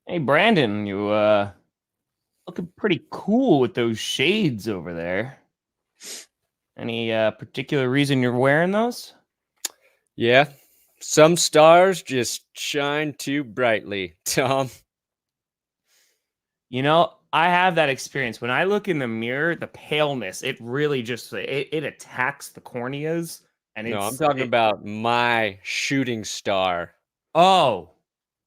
Hey, Brandon, you looking pretty cool with those shades over there. Any particular reason you're wearing those? Yeah, some stars just shine too brightly, Tom. You know, I have that experience. When I look in the mirror, the paleness, it really just it attacks the corneas and No, I'm talking about my shooting star, Oh.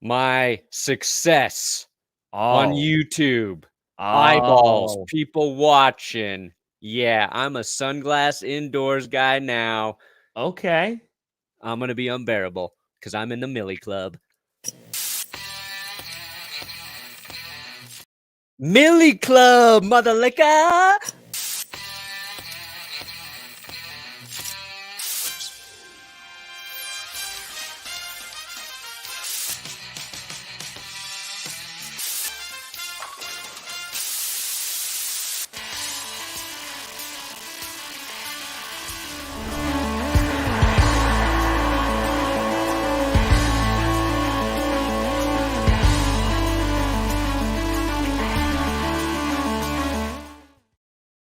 my success on Oh. YouTube, eyeballs, Oh. people watching. Yeah, I'm a sunglass indoors guy now. Okay. I'm going to be unbearable because I'm in the Millie Club. Millie Club, mother liquor!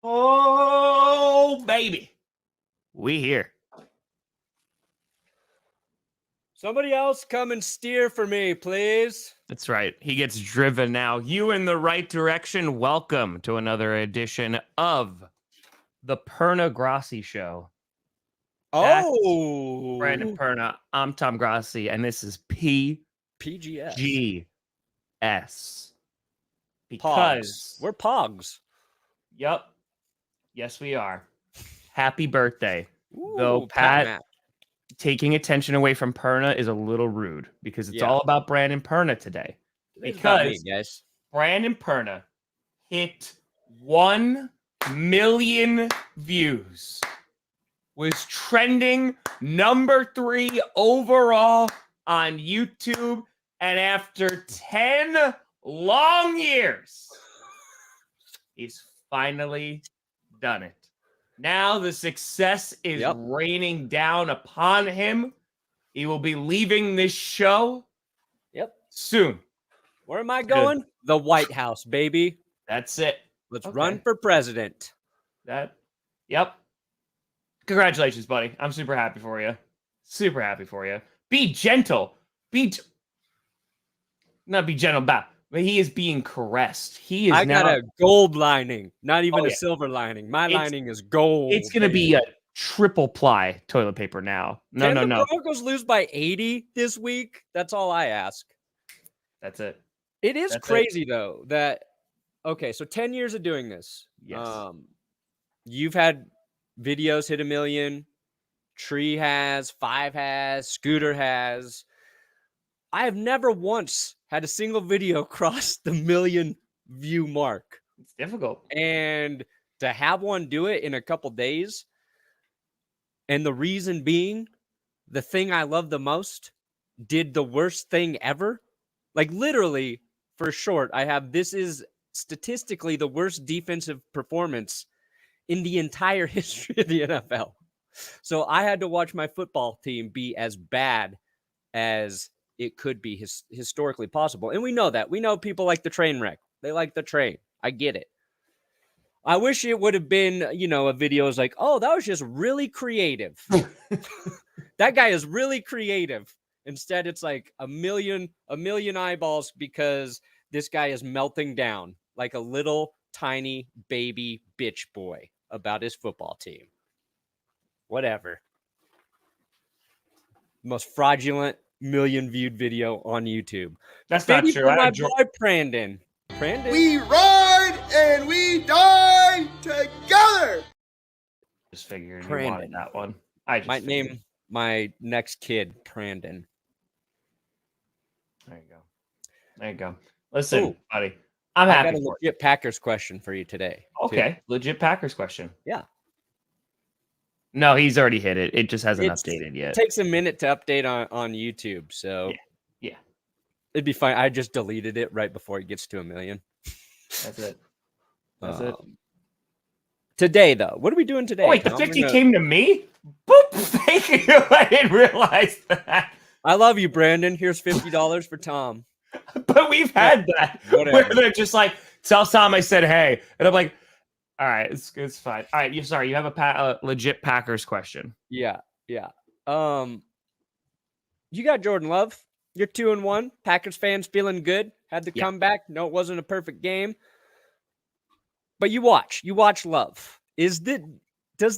Oh, baby. We here. Somebody else come and steer for me, please. That's right. He gets driven now. You in the right direction. Welcome to another edition of the Grossi Show. That's Brandon Perna. I'm Tom Grossi, and this is PGS. Because we're Pogs. Yep. Yes, we are. Happy birthday. Ooh, Though Pat taking attention away from Perna is a little rude because it's all about Brandon Perna today. Because Brandon Perna hit 1 million views. Was trending number 3 overall on YouTube. And after 10 long years, he's finally done it. Now the success is raining down upon him. He will be leaving this show soon. Where am I going? Good. The White House, baby. That's it. Let's run for president. Yep. Congratulations, buddy. I'm super happy for you. Super happy for you. Be gentle. Not be gentle about, but he is being caressed. I got a gold lining, not even a silver lining. My lining is gold. It's going to be a triple ply toilet paper now. No. The Broncos lose by 80 this week? That's all I ask. That's it. It is crazy, though, that, so 10 years of doing this. Yes. You've had videos hit 1 million. Tree has, 5 has, Scooter has. I have never once had a single video cross the 1 million view mark. It's difficult. And to have one do it in a couple days, and the reason being, the thing I love the most did the worst thing ever. Like literally, for short, I have this is statistically the worst defensive performance in the entire history of the NFL. So I had to watch my football team be as bad as it could be historically possible. And we know that. We know people like the train wreck. They like the train. I get it. I wish it would have been, a video is like, oh, that was just really creative. That guy is really creative. Instead, it's like a million eyeballs because this guy is melting down like a little tiny baby bitch boy about his football team. Whatever. Most fraudulent 1 million viewed video on YouTube. That's not true. My boy Brandon. We ride and we die together. Just figured you wanted that one. I just might name my next kid Brandon. There you go. Listen, buddy. I'm happy. I got a legit Packers question for you today. Okay, legit Packers question. Yeah. No, he's already hit it. It just hasn't updated yet. It takes a minute to update on YouTube, so yeah. It'd be fine. I just deleted it right before it gets to 1 million. That's it. That's it. Today, though, what are we doing today? Oh, wait, the 50 came to me? Boop! Thank you. I didn't realize that. I love you, Brandon. Here's $50 for Tom. Boop! But we've had that where they're just like, tell Tom I said hey, and I'm like, all right, it's fine. All right, you have a legit Packers question. Yeah. You got Jordan Love. You're 2-1. Packers fans feeling good. Had the comeback. No, it wasn't a perfect game. But you watch Love. Does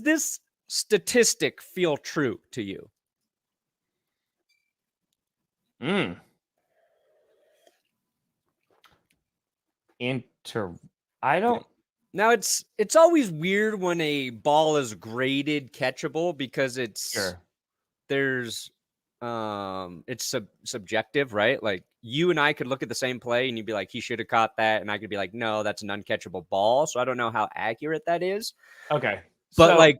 this statistic feel true to you? I don't. Now it's always weird when a ball is graded catchable because it's subjective, right? Like you and I could look at the same play and you'd be like, he should have caught that, and I could be like, no, that's an uncatchable ball. So I don't know how accurate that is. Okay, but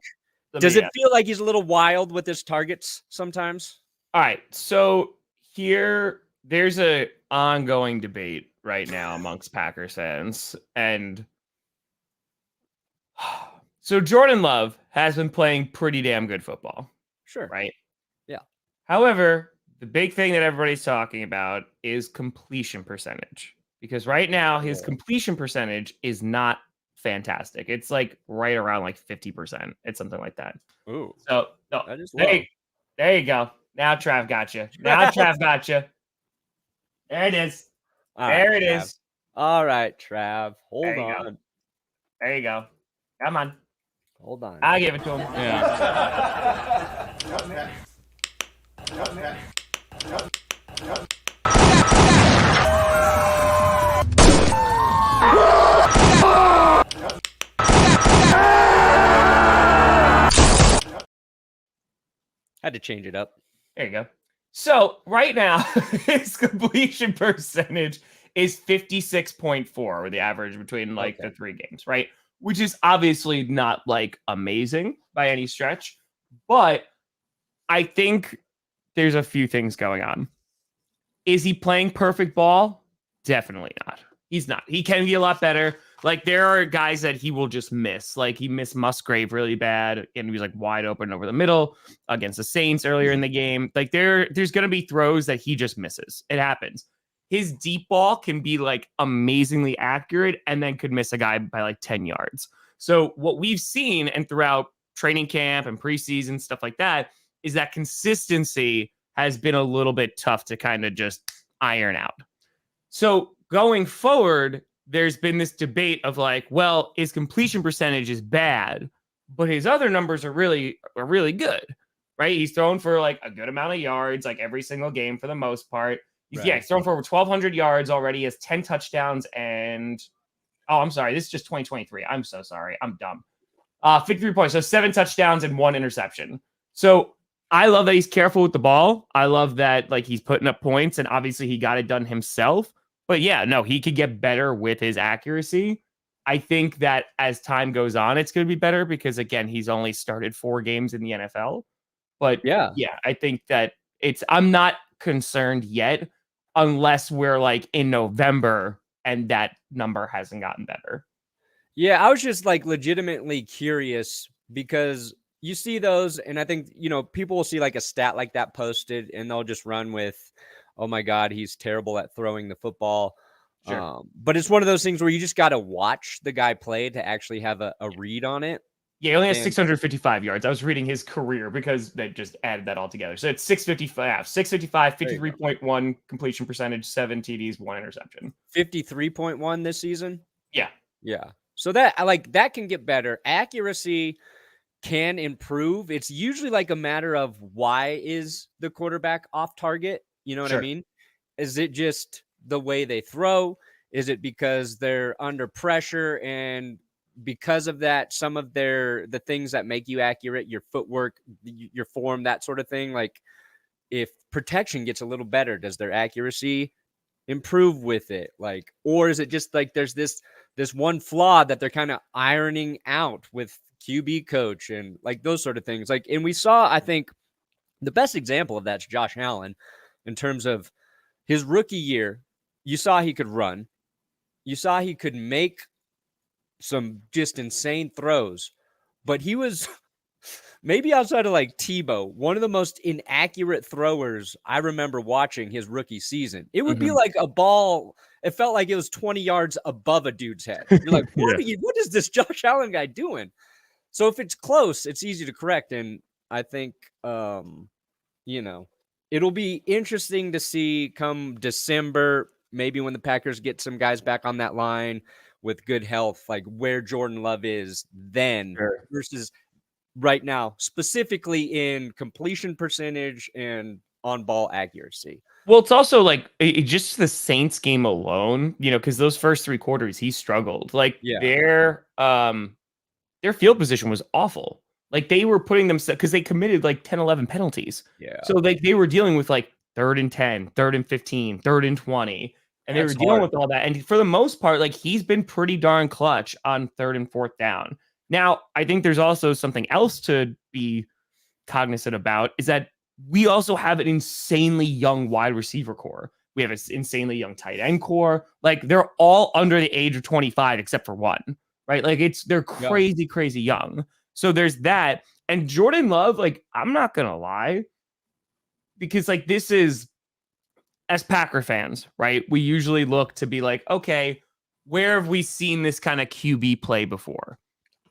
does it feel like he's a little wild with his targets sometimes? All right, so there's a ongoing debate right now amongst Packers fans, and so Jordan Love has been playing pretty damn good football. Sure. Right? Yeah. However, the big thing that everybody's talking about is completion percentage. Because right now, his completion percentage is not fantastic. It's like right around like 50%. It's something like that. Ooh. So that is low. There you go. Now Trav got you. There it is. There it is. All right, Trav. Hold on. Go. There you go. Come on. Hold on. I'll give it to him. Yeah. Had to change it up. There you go. So right now, his completion percentage is 56.4, or the average between the 3 games, right? Which is obviously not like amazing by any stretch, but I think there's a few things going on. Is he playing perfect ball? Definitely not. He's not. He can be a lot better. Like there are guys that he will just miss. Like he missed Musgrave really bad, and he was like wide open over the middle against the Saints earlier in the game. Like there's going to be throws that he just misses. It happens. His deep ball can be like amazingly accurate and then could miss a guy by like 10 yards. So what we've seen and throughout training camp and preseason, stuff like that, is that consistency has been a little bit tough to kind of just iron out. So going forward, there's been this debate of like, well, his completion percentage is bad, but his other numbers are really good, right? He's thrown for like a good amount of yards, like every single game for the most part. He's thrown for over 1,200 yards already. He has 10 touchdowns and, I'm sorry, this is just 2023. I'm so sorry. I'm dumb. 53 points. So 7 touchdowns and 1 interception. So I love that he's careful with the ball. I love that like he's putting up points, and obviously he got it done himself. But yeah, no, he could get better with his accuracy. I think that as time goes on, it's going to be better because, again, he's only started 4 games in the NFL. But yeah, I think that I'm not concerned yet unless we're like in November and that number hasn't gotten better. Yeah, I was just like legitimately curious because you see those, and I think, people will see like a stat like that posted and they'll just run with, oh my God, he's terrible at throwing the football. Sure. But it's one of those things where you just got to watch the guy play to actually have a read on it. Yeah, he only has 655 yards. I was reading his career because they just added that all together. So it's 655, 53.1 completion percentage, 7 TDs, 1 interception. 53.1 this season? Yeah. Yeah. So that can get better. Accuracy can improve. It's usually like a matter of why is the quarterback off target? You know what I mean? Is it just the way they throw? Is it because they're under pressure, and because of that, some of the things that make you accurate, your footwork, your form, that sort of thing? Like if protection gets a little better, does their accuracy improve with it? Like, or is it just like there's this one flaw that they're kind of ironing out with QB coach and like those sort of things? Like, and we saw, I think the best example of that's Josh Allen in terms of his rookie year. You saw he could run. You saw he could make some just insane throws, but he was Maybe outside of like Tebow, one of the most inaccurate throwers I remember watching his rookie season. It would be like a ball. It felt like it was 20 yards above a dude's head. You're like, what is this Josh Allen guy doing? So if it's close, it's easy to correct. And I think, it'll be interesting to see come December, maybe when the Packers get some guys back on that line with good health, like where Jordan Love is then versus right now, specifically in completion percentage and on-ball accuracy. Well, it's also like just the Saints game alone, because those first 3 quarters he struggled. Like their field position was awful. Like they were putting them because they committed like 10, 11 penalties. Yeah. So like they were dealing with like 3rd and 10, 3rd and 15, 3rd and 20, and they were dealing with all that. And for the most part, like he's been pretty darn clutch on 3rd and 4th down. Now, I think there's also something else to be cognizant about is that we also have an insanely young wide receiver core. We have an insanely young tight end core. Like they're all under the age of 25 except for one, right? Like they're crazy, crazy young. So there's that. And Jordan Love, like, I'm not going to lie, because like this is, as Packer fans, right? We usually look to be like, okay, where have we seen this kind of QB play before?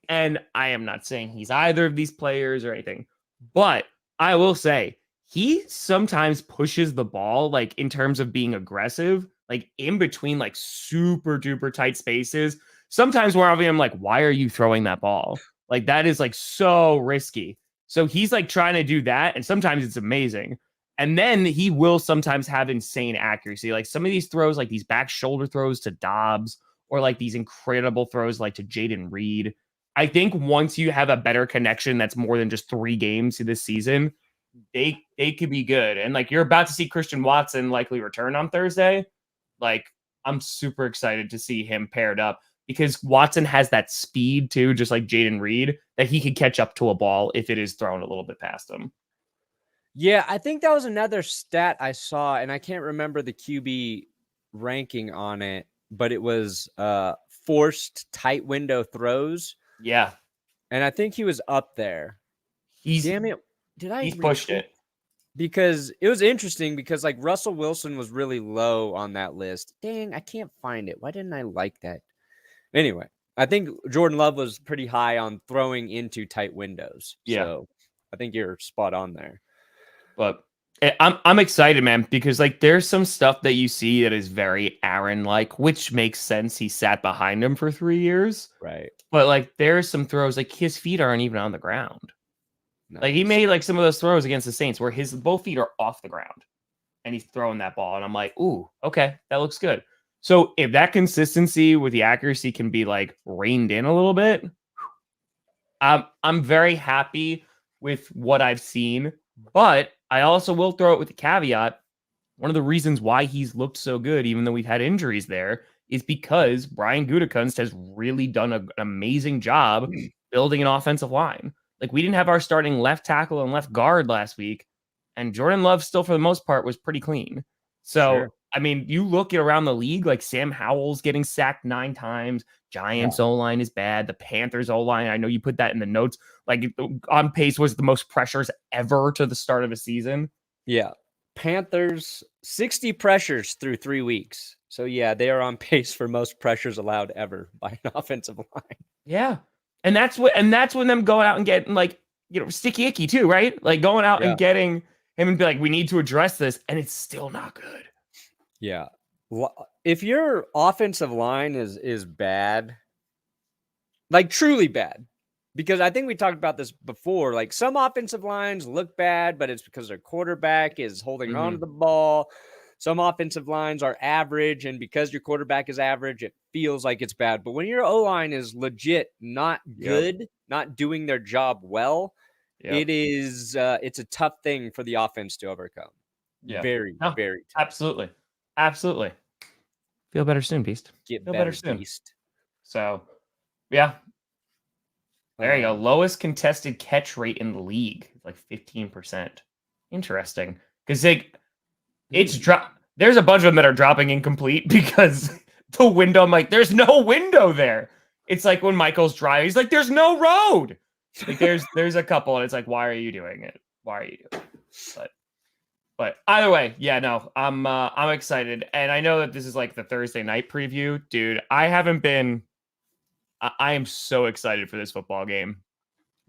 And I am not saying he's either of these players or anything, but I will say he sometimes pushes the ball, like in terms of being aggressive, like in between like super duper tight spaces. Sometimes where I'm like, why are you throwing that ball? Like that is like so risky. So he's like trying to do that. And sometimes it's amazing. And then he will sometimes have insane accuracy. Like some of these throws, like these back shoulder throws to Dobbs, or like these incredible throws like to Jaden Reed. I think once you have a better connection that's more than just 3 games this season, they could be good. And like you're about to see Christian Watson likely return on Thursday. Like I'm super excited to see him paired up because Watson has that speed too, just like Jaden Reed, that he could catch up to a ball if it is thrown a little bit past him. Yeah, I think that was another stat I saw, and I can't remember the QB ranking on it, but it was forced tight window throws. Yeah. And I think he was up there. Damn it. He's pushed it. Because it was interesting because like Russell Wilson was really low on that list. Dang, I can't find it. Why didn't I like that? Anyway, I think Jordan Love was pretty high on throwing into tight windows. Yeah. So I think you're spot on there. But I'm excited, man, because like there's some stuff that you see that is very Aaron-like, which makes sense. He sat behind him for 3 years. Right. But like there's some throws, like his feet aren't even on the ground. Nice. Like he made like some of those throws against the Saints where his both feet are off the ground and he's throwing that ball. And I'm like, ooh, okay, that looks good. So if that consistency with the accuracy can be like reined in a little bit, I'm very happy with what I've seen. But I also will throw it with the caveat. One of the reasons why he's looked so good, even though we've had injuries there, is because Brian Gutekunst has really done an amazing job building an offensive line. Like we didn't have our starting left tackle and left guard last week, and Jordan Love still, for the most part, was pretty clean. So, sure. I mean, you look at around the league, like Sam Howell's getting sacked 9 times. Giants O-line is bad. The Panthers O-line, I know you put that in the notes, like on pace was the most pressures ever to the start of a season. Yeah. Panthers, 60 pressures through 3 weeks. So, yeah, they are on pace for most pressures allowed ever by an offensive line. Yeah. And that's when them going out and getting like, sticky icky too, right? Like going out and getting him and be like, we need to address this. And it's still not good. Yeah. If your offensive line is bad, like truly bad, because I think we talked about this before, like some offensive lines look bad, but it's because their quarterback is holding on to the ball. Some offensive lines are average, and because your quarterback is average, it feels like it's bad. But when your O-line is legit not good, not doing their job well, it is it's a tough thing for the offense to overcome. Yeah. Very tough. Absolutely. Feel better soon, Beast. Feel better soon. Beast. So, yeah. There you go. Lowest contested catch rate in the league, like 15%. Interesting. Because there's a bunch of them that are dropping incomplete because the window, I'm like, there's no window there. It's like when Michael's driving, he's like, there's no road. Like there's a couple, and it's like, why are you doing it? Why are you doing it? But either way, yeah, no, I'm excited, and I know that this is like the Thursday night preview, dude. I am so excited for this football game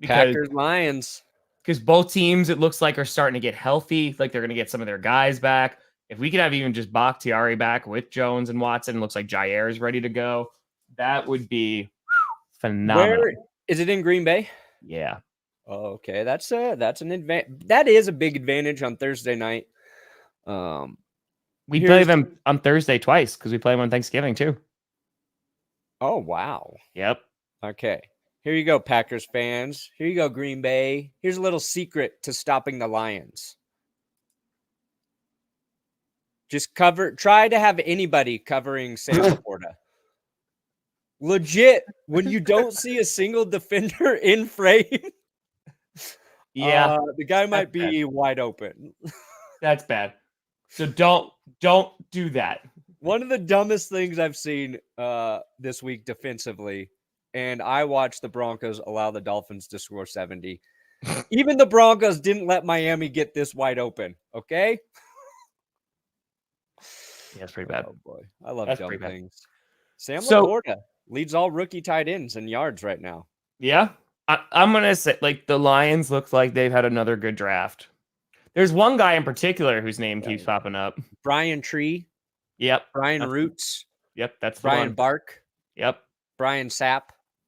Packers Lions, because both teams, it looks like, are starting to get healthy. Like they're going to get some of their guys back. If we could have even just Bakhtiari back with Jones and Watson, looks like Jair is ready to go. That would be phenomenal. Where is it in Green Bay? Yeah. Oh, okay, that's an advantage. That is a big advantage on Thursday night. We play them on Thursday twice because we play them on Thanksgiving too. Oh wow. Yep. Okay. Here you go, Packers fans. Here you go, Green Bay. Here's a little secret to stopping the Lions. Just try to have anybody covering Sam Laporta. Legit, when you don't see a single defender in frame, yeah, the guy might be wide open. That's bad. So don't do that. One of the dumbest things I've seen this week defensively, and I watched the Broncos allow the Dolphins to score 70. Even the Broncos didn't let Miami get this wide open, okay? Yeah, it's pretty bad. Oh, boy. I love dumb things. Sam Laporta leads all rookie tight ends in yards right now. Yeah. I'm going to say, like, the Lions look like they've had another good draft. There's one guy in particular whose name keeps popping up. Brian Tree. Yep. Brian Roots. Yep, that's the Brian one. Bark. Yep. Brian Sapp.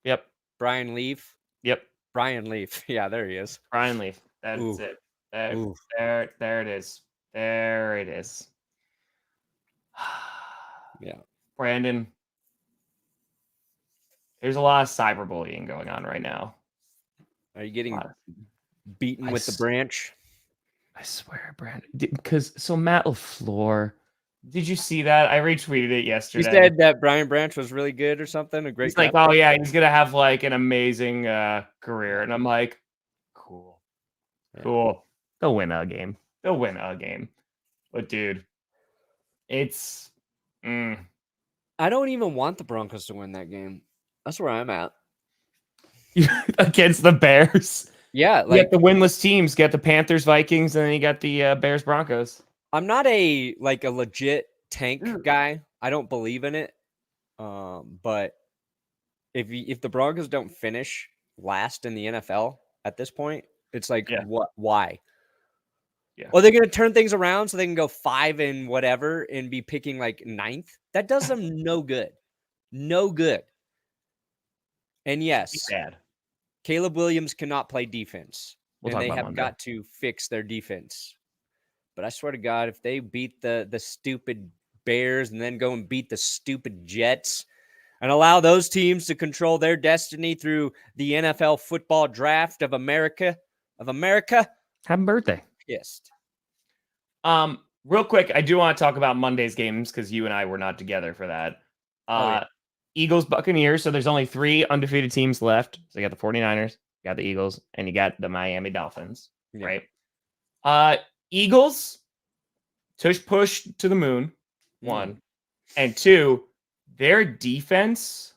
Yep. Brian Leaf. Yep. Brian Leaf. Yeah, there he is. Brian Leaf. That's it. There it is. There it is. Yeah. Brandon, there's a lot of cyberbullying going on right now. Are you getting beaten with the branch? I swear, Brandon. Because Matt LaFleur, did you see that? I retweeted it yesterday. He said that Brian Branch was really good or something. A great. He's like, oh yeah, he's gonna have like an amazing career, and I'm like, cool. They'll win a game. But dude, it's. I don't even want the Broncos to win that game. That's where I'm at. Against the Bears. Yeah, you got the winless teams. Get the Panthers, Vikings, and then you got the Bears, Broncos. I'm not a legit tank guy. I don't believe in it. But if the Broncos don't finish last in the NFL at this point, it's like, what? Why? Yeah. Are they going to turn things around so they can go 5 and whatever and be picking like 9th? That does them no good. No good. And yes, Caleb Williams cannot play defense. And they have got to fix their defense. But I swear to God, if they beat the stupid Bears and then go and beat the stupid Jets and allow those teams to control their destiny through the NFL football draft of America, happy birthday. Pissed. Real quick, I do want to talk about Monday's games because you and I were not together for that. Eagles, Buccaneers. So there's only 3 undefeated teams left. So you got the 49ers, you got the Eagles, and you got the Miami Dolphins, right? Eagles, push to the moon, 1. And 2, their defense,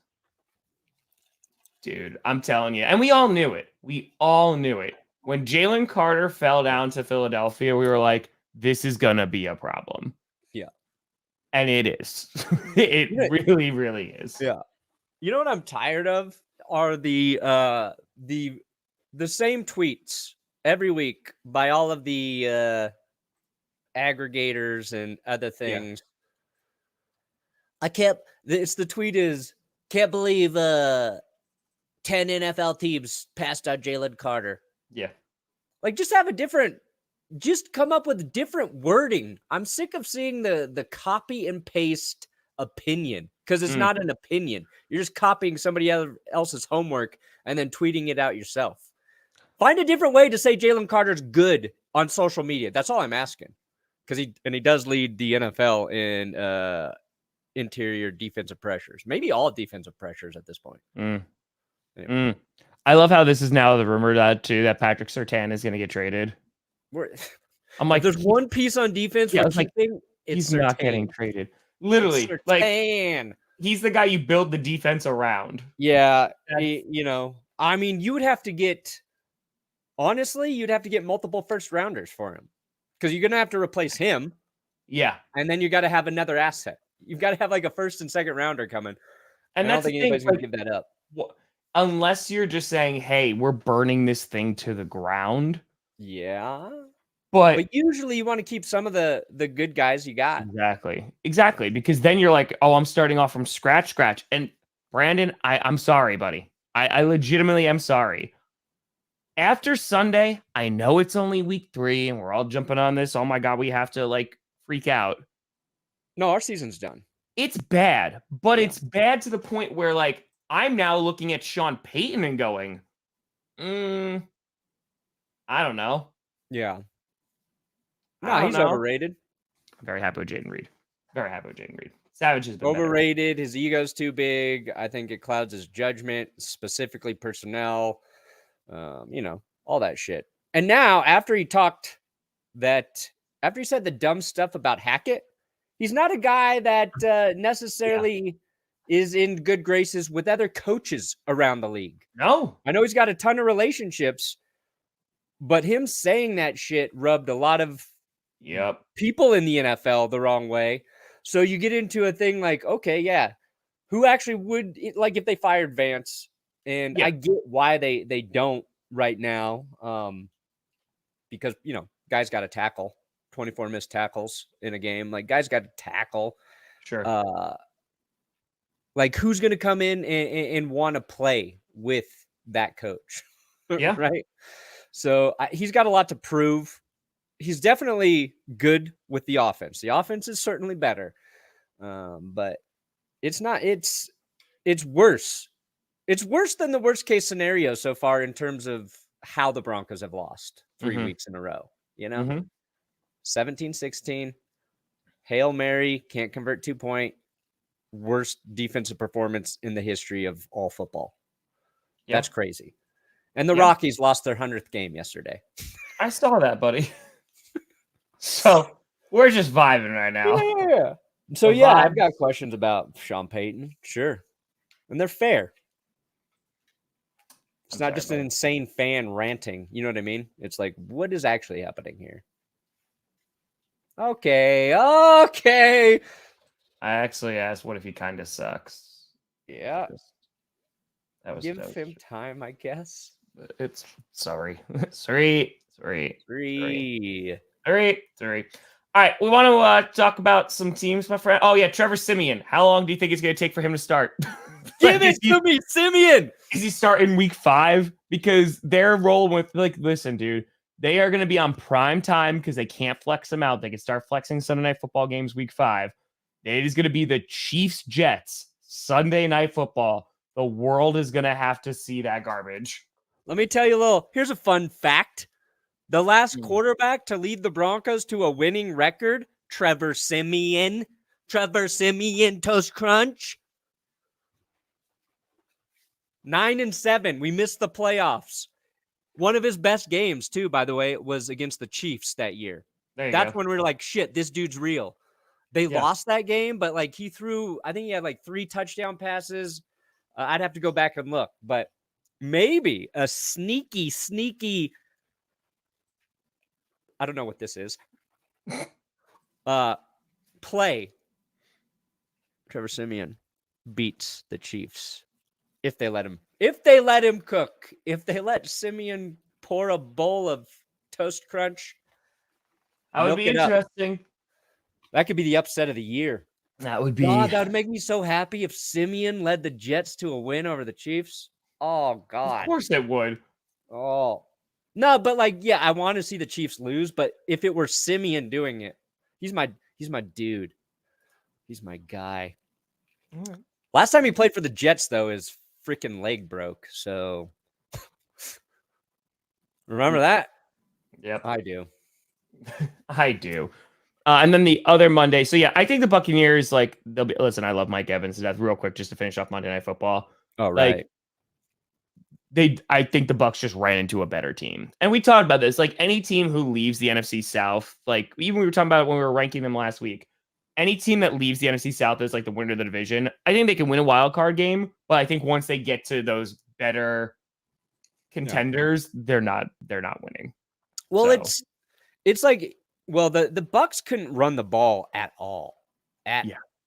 dude, I'm telling you. And we all knew it. When Jalen Carter fell down to Philadelphia, we were like, this is going to be a problem. Yeah. And it is. It really, really is. Yeah. You know what I'm tired of are the same tweets every week by all of the aggregators and other things. Yeah. The tweet is, can't believe 10 NFL teams passed on Jalen Carter. Yeah. Like, just come up with different wording. I'm sick of seeing the copy and paste opinion because it's not an opinion. You're just copying somebody else's homework and then tweeting it out yourself. Find a different way to say Jalen Carter's good on social media. That's all I'm asking. Because he does lead the NFL in interior defensive pressures. Maybe all defensive pressures at this point. Anyway. I love how this is now the rumor that Patrick Surtain is going to get traded. I'm like, there's one piece on defense. Yeah, he's not getting traded. Literally, like he's the guy you build the defense around. Yeah, I mean, you would have to get, honestly, you'd have to get multiple first rounders for him because you're going to have to replace him. Yeah. And then you got to have another asset. You've got to have like a first and second rounder coming. And I don't think anybody's going to give that up. Unless you're just saying, hey, we're burning this thing to the ground. Yeah. But usually you want to keep some of the good guys you got. Exactly. Because then you're like, oh, I'm starting off from scratch. And Brandon, I'm sorry, buddy. I legitimately am sorry. After Sunday, I know it's only week 3 and we're all jumping on this. Oh my God, we have to like freak out. No, our season's done. It's bad, but it's bad to the point where like I'm now looking at Sean Payton and going, I don't know. Yeah. No, he's overrated. I'm very happy with Jaden Reed. Savage has been overrated. Better. His ego's too big. I think it clouds his judgment, specifically personnel, all that shit. And now, after he said the dumb stuff about Hackett, he's not a guy that necessarily is in good graces with other coaches around the league. No. I know he's got a ton of relationships, but him saying that shit rubbed a lot of people in the NFL the wrong way. So you get into a thing like, okay, yeah, who actually would, like if they fired Vance, and I get why they don't right now, because, guys got to tackle, 24 missed tackles in a game. Like, guys got to tackle. Sure. Like, who's going to come in and want to play with that coach? Yeah. Right? So he's got a lot to prove. He's definitely good with the offense. The offense is certainly better. But it's not, it's worse. It's worse than the worst case scenario so far in terms of how the Broncos have lost 3 weeks in a row, 17-16, Hail Mary, can't convert 2-point, worst defensive performance in the history of all football. Yep. That's crazy. And the Rockies lost their 100th game yesterday. I saw that, buddy. So we're just vibing right now. Yeah. So I've got questions about Sean Payton. Sure. And they're fair. It's not just an insane fan ranting. You know what I mean? It's like, what is actually happening here? Okay. I actually asked, what if he kind of sucks? Yeah. Give him time, I guess. It's sorry. Three. All right, we want to talk about some teams, my friend. Oh, yeah, Trevor Siemian. How long do you think it's going to take for him to start? Give it to me, Siemian! Is he starting week 5? Because they're rolling with, like, listen, dude, they are going to be on prime time because they can't flex them out. They can start flexing Sunday Night Football games week 5. It is going to be the Chiefs-Jets Sunday Night Football. The world is going to have to see that garbage. Let me tell you here's a fun fact. The last quarterback to lead the Broncos to a winning record, Trevor Siemian, Toast Crunch. 9-7. We missed the playoffs. One of his best games, too, by the way, was against the Chiefs that year. That's when we were like, shit, this dude's real. They lost that game, but like he had like 3 touchdown passes. I'd have to go back and look, but maybe a sneaky, I don't know what this is. Play. Trevor Siemian beats the Chiefs if they let him. If they let him cook. If they let Siemian pour a bowl of Toast Crunch. That would be interesting. That could be the upset of the year. That would be. God, that would make me so happy if Siemian led the Jets to a win over the Chiefs. Oh, God. Of course it would. Oh. No, but I want to see the Chiefs lose, but if it were Siemian doing it, he's my dude. He's my guy. Right. Last time he played for the Jets, though, his freaking leg broke. So remember that? Yep. I do. I do. And then the other Monday. So, I think the Buccaneers, they'll be. Listen, I love Mike Evans. That's real quick just to finish off Monday Night Football. Oh, right. I think the Bucs just ran into a better team. And we talked about this. Any team who leaves the NFC South, even we were talking about it when we were ranking them last week, any team that leaves the NFC South as the winner of the division, I think they can win a wild card game. But I think once they get to those better contenders, they're not winning. Well, it's like, well, the Bucks couldn't run the ball at all.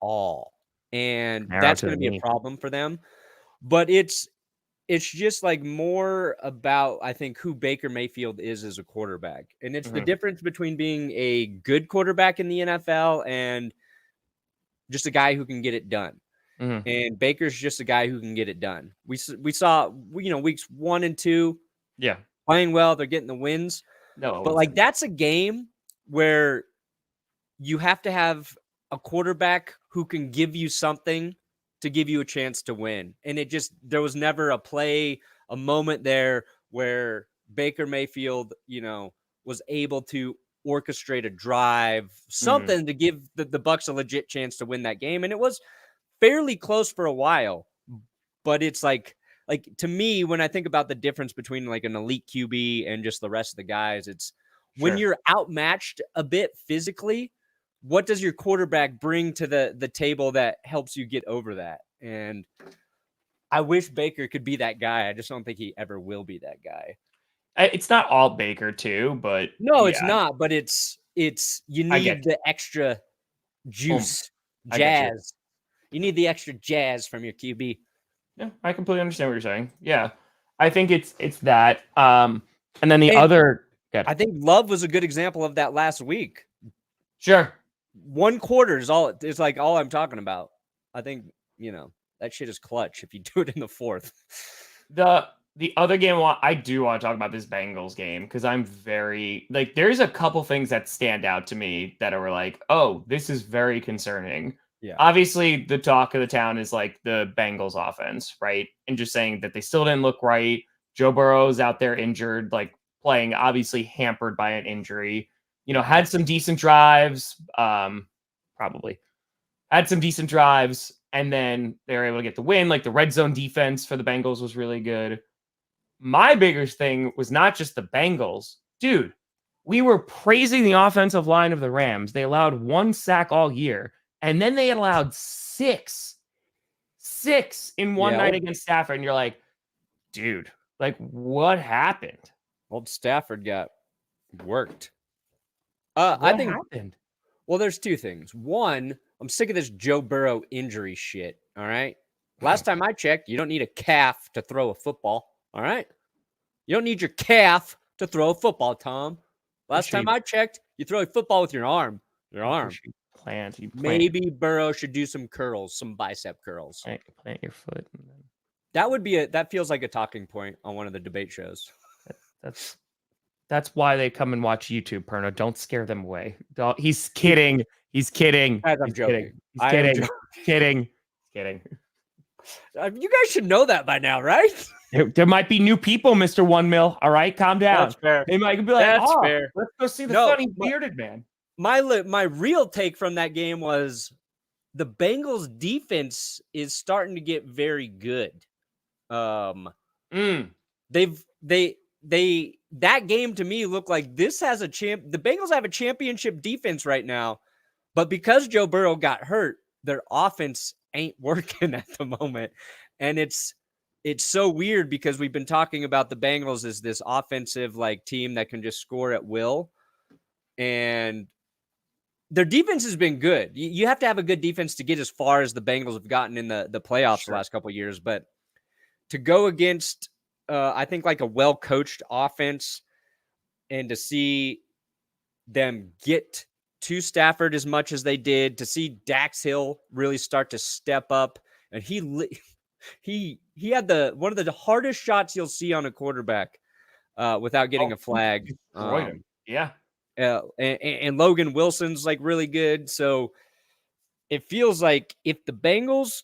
All. And that's going to be a problem for them. But it's just like more about, I think, who Baker Mayfield is as a quarterback. And it's the difference between being a good quarterback in the NFL and just a guy who can get it done. And Baker's just a guy who can get it done. We saw, weeks 1 and 2. Yeah. Playing well. They're getting the wins. No, but like that's a game where you have to have a quarterback who can give you something to give you a chance to win. And there was never a moment there where Baker Mayfield, was able to orchestrate a drive, something to give the Bucks a legit chance to win that game. And it was fairly close for a while, but it's like to me, when I think about the difference between like an elite QB and just the rest of the guys, it's when you're outmatched a bit physically, what does your quarterback bring to the table that helps you get over that? And I wish Baker could be that guy. I just don't think he ever will be that guy. It's not all Baker too, but no, it's not. But it's you need the extra juice, jazz. You need the extra jazz from your QB. Yeah, I completely understand what you're saying. Yeah, I think it's that. And then the other. I think Love was a good example of that last week. Sure. 1 quarter is all. It's like all I'm talking about. I think that shit is clutch if you do it in the 4th. The other game I do want to talk about this Bengals game because I'm very there's a couple things that stand out to me that are like, oh, this is very concerning. Yeah. Obviously, the talk of the town is like the Bengals offense, right? And just saying that they still didn't look right. Joe Burrow's out there injured, playing obviously hampered by an injury. Had some decent drives, probably had some decent drives, and then they were able to get the win. Like the red zone defense for the Bengals was really good. My biggest thing was not just the Bengals. Dude, we were praising the offensive line of the Rams. They allowed 1 sack all year, and then they allowed 6 in one night against Stafford. And you're like, dude, what happened? Old Stafford got worked. I think happened. Well, there's 2 things. One, I'm sick of this Joe Burrow injury shit. All right. Last time I checked, you don't need a calf to throw a football. All right. You don't need your calf to throw a football, Tom. Last time I checked, you throw a football with your arm. Your arm. Plant. Maybe Burrow should do some curls, some bicep curls. Plant your foot. And then... That feels like a talking point on one of the debate shows. That's why they come and watch YouTube, Perna. Don't scare them away. He's kidding. He's kidding. I'm joking. He's kidding. Kidding. You guys should know that by now, right? There might be new people, Mr. 1 Mil. All right, calm down. That's fair. They might be like, that's fair. Let's go see the funny bearded man. My real take from that game was the Bengals defense is starting to get very good. That game to me looked like this has the Bengals have a championship defense right now, but because Joe Burrow got hurt, their offense ain't working at the moment. And it's so weird because we've been talking about the Bengals as this offensive team that can just score at will. And their defense has been good. You have to have a good defense to get as far as the Bengals have gotten in the playoffs the last couple of years. But to go against, I think, a well-coached offense and to see them get to Stafford as much as they did, to see Dax Hill really start to step up. And he had one of the hardest shots you'll see on a quarterback without getting a flag. Yeah. And Logan Wilson's really good. So it feels like if the Bengals,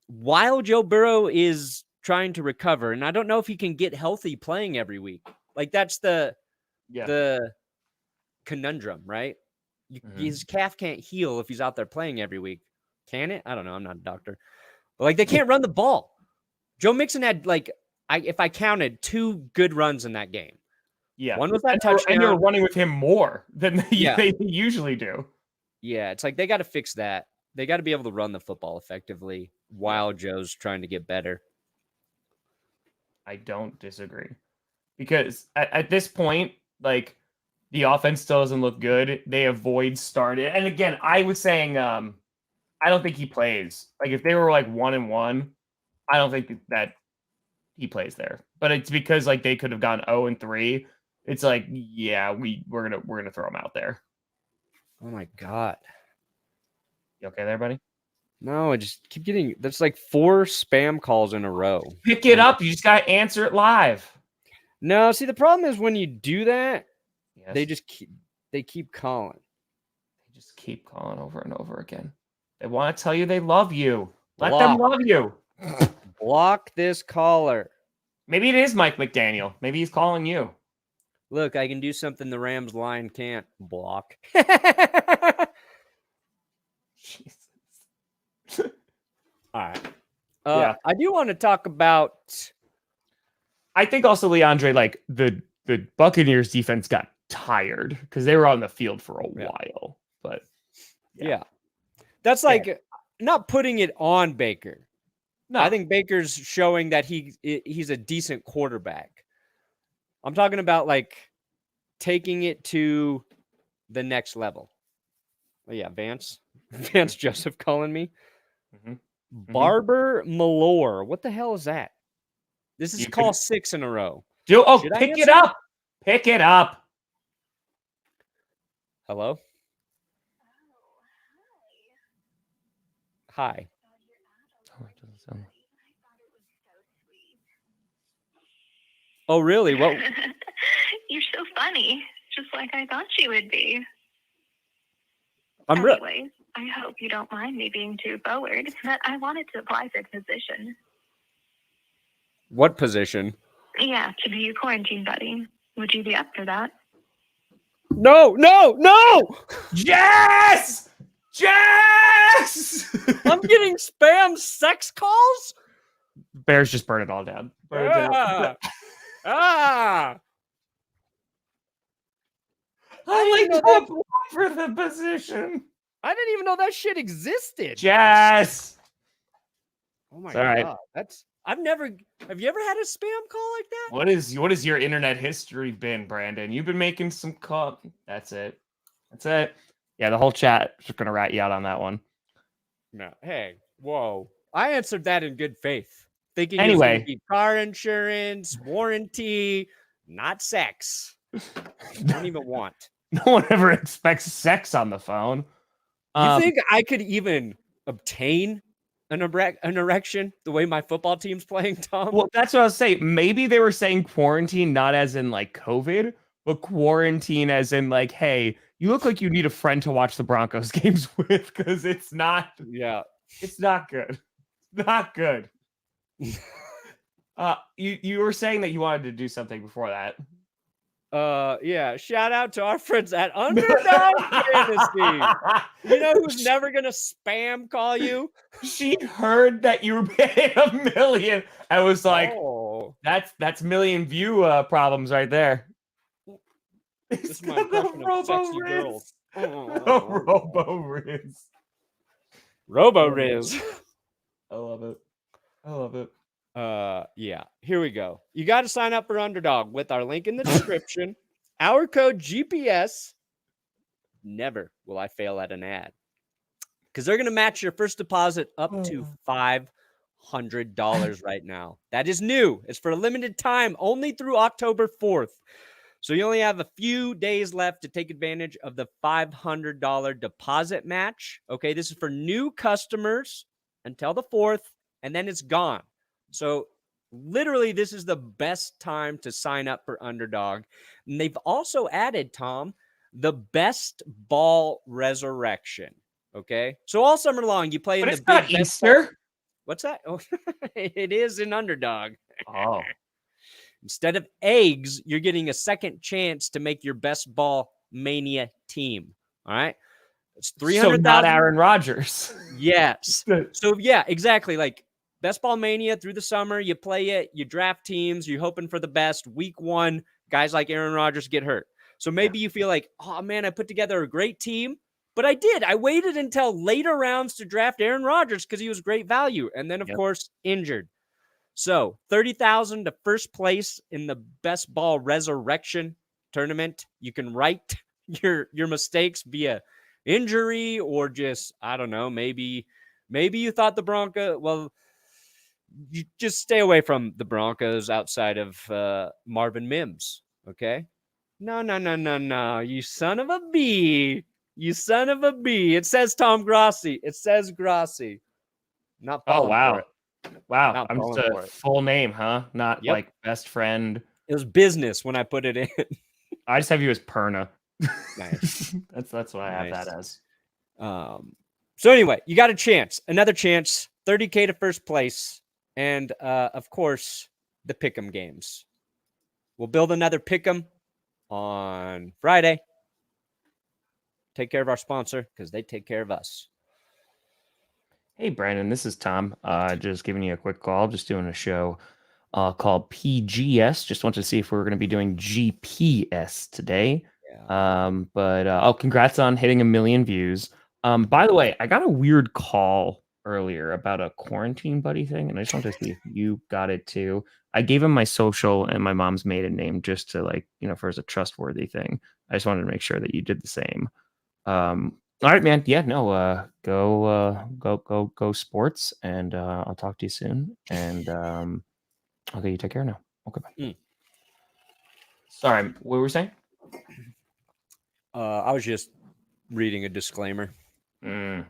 while Joe Burrow is trying to recover, and I don't know if he can get healthy playing every week, that's the conundrum, right? His calf can't heal if he's out there playing every week. Can it? I don't know. I'm not a doctor. But they can't run the ball. Joe Mixon had if I counted 2 good runs in that game. Yeah. One was that touchdown. And they're running with him more than they usually do. Yeah. It's they got to fix that. They got to be able to run the football effectively while Joe's trying to get better. I don't disagree. because at this point, like the offense still doesn't look good. They avoid started. And again, I was saying, I don't think he plays. Like if they were like 1-1, I don't think that he plays there. But it's because like they could have gone 0-3. It's like, yeah, we're gonna throw him out there. Oh my God. You okay there, buddy? No, I just keep getting, that's like 4 spam calls in a row. Pick it up. You just got to answer it live. No, see, the problem is when you do that, Yes. they keep calling. They just keep calling over and over again. They want to tell you they love you. Let them love you. Block this caller. Maybe it is Mike McDaniel. Maybe he's calling you. Look, I can do something the Rams line can't. Block. Jesus. All right. Yeah. I do want to talk about. I think also, Leandre, like the Buccaneers defense got tired because they were on the field for a while. But yeah. That's like not putting it on Baker. No. I think Baker's showing that he's a decent quarterback. I'm talking about like taking it to the next level. Oh, yeah, Vance Joseph calling me. Barber Malore. What the hell is that? This is call 6 in a row. Pick it up. Pick it up. Hello? Hi. Oh, really? What? You're so funny, just like I thought you would be. Anyways, I hope you don't mind me being too forward, but I wanted to apply for the position. What position? Yeah, to be your quarantine buddy. Would you be up for that? No! Yes! I'm getting spam sex calls? Bears just burn it all down. I like to apply for the position. I didn't even know that shit existed. Yes. Oh my God. Have you ever had a spam call like that? What is your internet history been, Brandon? You've been making some call. That's it. Yeah, the whole chat is gonna rat you out on that one. No. Hey, whoa. I answered that in good faith. Thinking anyway, it was gonna be car insurance, warranty, not sex. Don't even want. No one ever expects sex on the phone. You think I could even obtain an erection the way my football team's playing, Tom? Well, that's what I was saying. Maybe they were saying quarantine not as in like COVID, but quarantine as in like, hey, you look like you need a friend to watch the Broncos games with because it's not. Yeah, it's not good. Not good. You were saying that you wanted to do something before that. Yeah. Shout out to our friends at Underdog Fantasy. You know who's never gonna spam call you? She heard that you were paying $1 million. I was like, that's million view problems right there. This is my impression of sexy girls. Robo-Riz. Robo-Riz. I love it. Yeah, here we go. You got to sign up for Underdog with our link in the description. Our code GPS. Never will I fail at an ad. Because they're going to match your first deposit up to $500 right now. That is new. It's for a limited time, only through October 4th. So you only have a few days left to take advantage of the $500 deposit match. Okay, this is for new customers until the 4th, and then it's gone. So literally, this is the best time to sign up for Underdog. And they've also added, Tom, the best ball resurrection. Okay, so all summer long, you play in the big Easter. What's that? Oh, it is an Underdog. Oh. Instead of eggs, you're getting a second chance to make your best ball mania team. All right. It's 300,000. So not Aaron Rodgers. Yes. So yeah, exactly. Like best ball mania through the summer, you play it, you draft teams, you're hoping for the best. Week 1, guys like Aaron Rodgers get hurt. So maybe you feel like, oh man, I put together a great team. But I did. I waited until later rounds to draft Aaron Rodgers because he was great value. And then, of course, injured. So 30,000 to first place in the best ball resurrection tournament. You can write your mistakes via injury or just, I don't know, maybe you thought the Broncos, well, you just stay away from the Broncos outside of Marvin Mims. Okay. No. You son of a bee. You son of a bee. It says Tom Grossi. It says Grossi. Not falling for it. Wow. Not I'm just falling a for it. full name, huh? Not like best friend. It was business when I put it in. I just have you as Perna. Nice. That's what I have that as. So anyway, you got a chance. Another chance. 30K to first place. And of course, the Pick'em games. We'll build another Pick'em on Friday. Take care of our sponsor because they take care of us. Hey, Brandon, this is Tom. Just giving you a quick call. Just doing a show called PGS. Just wanted to see if we were going to be doing GPS today. Yeah. Congrats on hitting 1 million views. By the way, I got a weird call earlier about a quarantine buddy thing, and I just wanted to see if you got it too. I gave him my social and my mom's maiden name just to for as a trustworthy thing. I just wanted to make sure that you did the same. All right, man. Yeah, no, go sports, and I'll talk to you soon. And okay, you take care now. Okay, bye. Sorry, what were we saying? I was just reading a disclaimer. The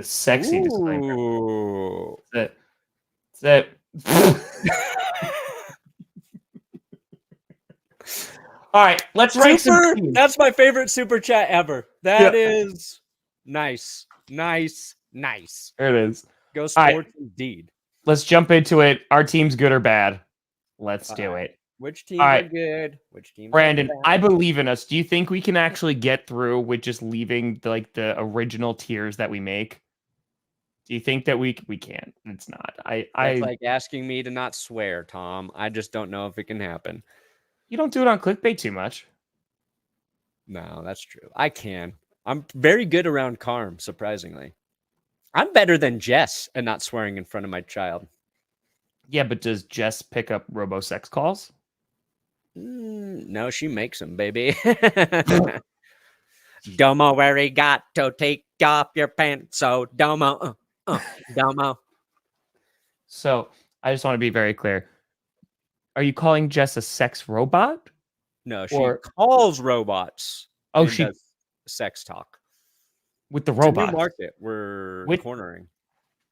sexy disclaimer. That's it. All right, let's rank some teams. That's my favorite super chat ever. That is nice. There it is. Go sports indeed. Let's jump into it. Our team's good or bad? Let's do it. Which teams are good? Which teams Brandon, are bad? I believe in us. Do you think we can actually get through with just leaving the original tiers that we make? Do you think that we can't? It's not. That's like asking me to not swear, Tom. I just don't know if it can happen. You don't do it on clickbait too much. No, that's true. I can. I'm very good around Carm, surprisingly. I'm better than Jess at not swearing in front of my child. Yeah, but does Jess pick up robo-sex calls? No, she makes them, baby. Domo arigato, take off your pants. So, domo, domo. So, I just want to be very clear. Are you calling Jess a sex robot? No, she calls robots. Oh, she does sex talk with the robot. New market we're cornering.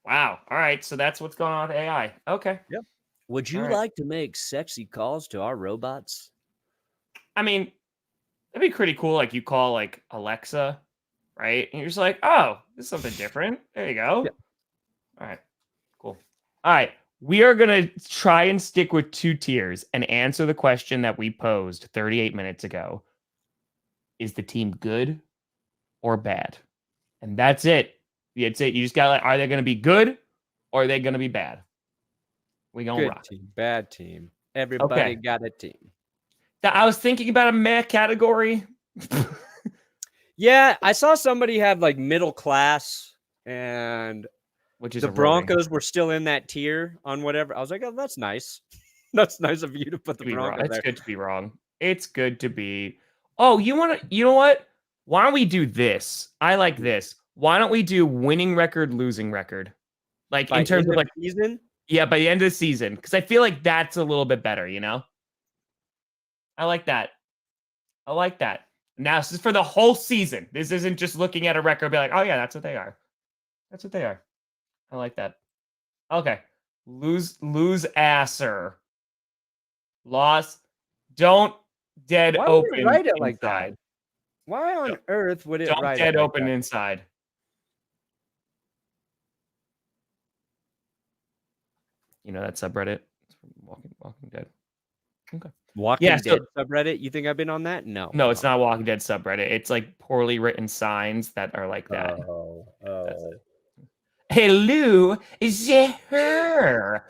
Wow. All right. So that's what's going on with AI. Okay. Yep. Would you like to make sexy calls to our robots? I mean, that'd be pretty cool. Like you call like Alexa, right? And you're just like, oh, this is something different. There you go. Yeah. All right. Cool. All right. We are going to try and stick with 2 tiers and answer the question that we posed 38 minutes ago. Is the team good or bad? And that's it. It's it. You just got are they going to be good or are they going to be bad? We going to rock. Team, bad team. Everybody got a team. I was thinking about a meh category. Yeah, I saw somebody have like middle class and which is the Broncos were still in that tier on whatever. I was like, oh, that's nice. That's nice of you to put the Broncos there. It's good to be wrong. It's good to be. Oh, you know what? Why don't we do this? I like this. Why don't we do winning record, losing record? Like in terms of like season? Yeah, by the end of the season. Because I feel like that's a little bit better, you know? I like that. Now, this is for the whole season. This isn't just looking at a record and be like, oh yeah, that's what they are. I like that. Okay. Lose-asser. Loss. Don't dead Why open would it write it inside. like that? Why on earth would it don't write dead it like open that? inside. You know that subreddit? It's from Walking Dead. Okay. Walking Dead subreddit? You think I've been on that? No. No, it's not Walking Dead subreddit. It's like poorly written signs that are like that. Oh. Hello, her.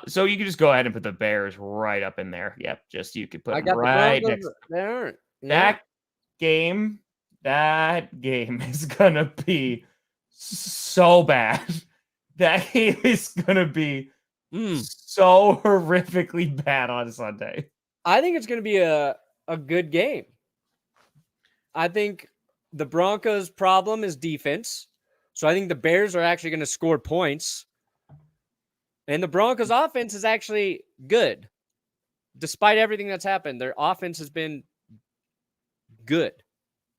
So you can just go ahead and put the Bears right up in there. Yep, just you could put them right next there. Yeah. That game is gonna be so bad. That game is going to be so horrifically bad on Sunday. I think it's going to be a good game. I think the Broncos' problem is defense. So I think the Bears are actually going to score points. And the Broncos' offense is actually good. Despite everything that's happened, their offense has been good.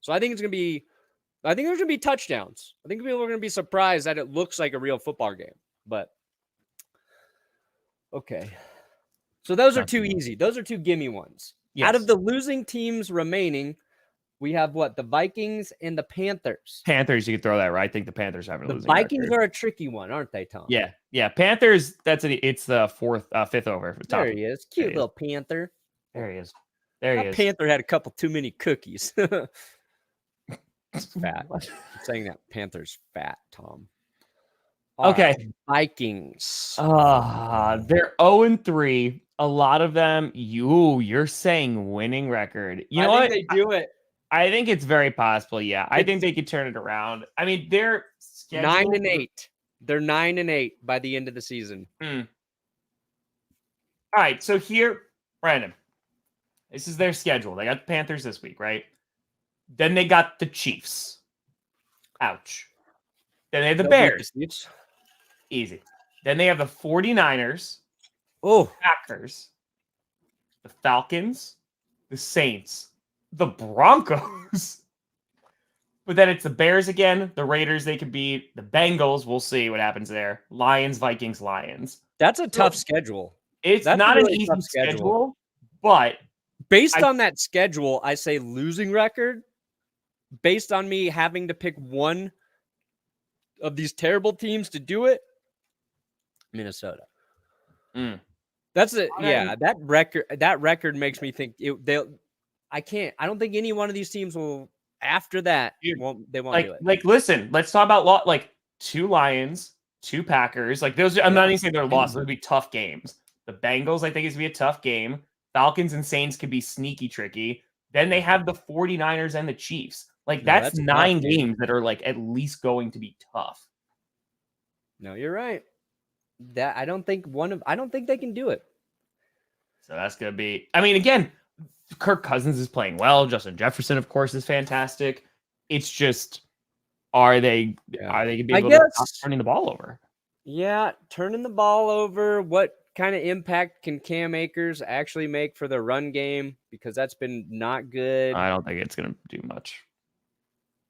So I think there's going to be touchdowns. I think people are going to be surprised that it looks like a real football game. But, okay. So those are two easy. Those are two gimme ones. Yes. Out of the losing teams remaining, we have what? The Vikings and the Panthers. Panthers, you can throw that right. I think the Panthers have a losing Vikings record. Are a tricky one, aren't they, Tom? Yeah. Panthers, it's the fifth over. There he is. Cute little Panther. There he is. There he is. Panther had a couple too many cookies. It's fat. I'm saying that Panther's fat, Tom. Okay. Vikings. They're 0-3. A lot of them, you're saying winning record. You know what? They do it. I think it's very possible. Yeah, I think they could turn it around. I mean, they're 9-8. They're 9-8 by the end of the season. All right, so here, Brandon, this is their schedule. They got the Panthers this week, right? Then they got the Chiefs. Ouch. Then they have the Bears. Easy. Then they have the 49ers. Packers. The Falcons. The Saints. The Broncos. But then it's the Bears again. The Raiders, they could beat. The Bengals, we'll see what happens there. Lions, Vikings, Lions. That's a tough schedule. That's not an easy schedule, but based on that schedule, I say losing record. Based on me having to pick one of these terrible teams to do it, Minnesota. That's it. Yeah, that record makes me think I don't think any one of these teams will after that they won't do it. Like listen, let's talk about two Lions, two Packers. Like those I'm not even saying they're lost. They'll be tough games. The Bengals, I think, is gonna be a tough game. Falcons and Saints could be sneaky tricky. Then they have the 49ers and the Chiefs. That's 9 games that are at least going to be tough. No, you're right. I don't think they can do it. So that's gonna be. I mean, again, Kirk Cousins is playing well. Justin Jefferson, of course, is fantastic. It's just, are they gonna be able to stop turning the ball over? Yeah, turning the ball over. What kind of impact can Cam Akers actually make for the run game? Because that's been not good. I don't think it's gonna do much.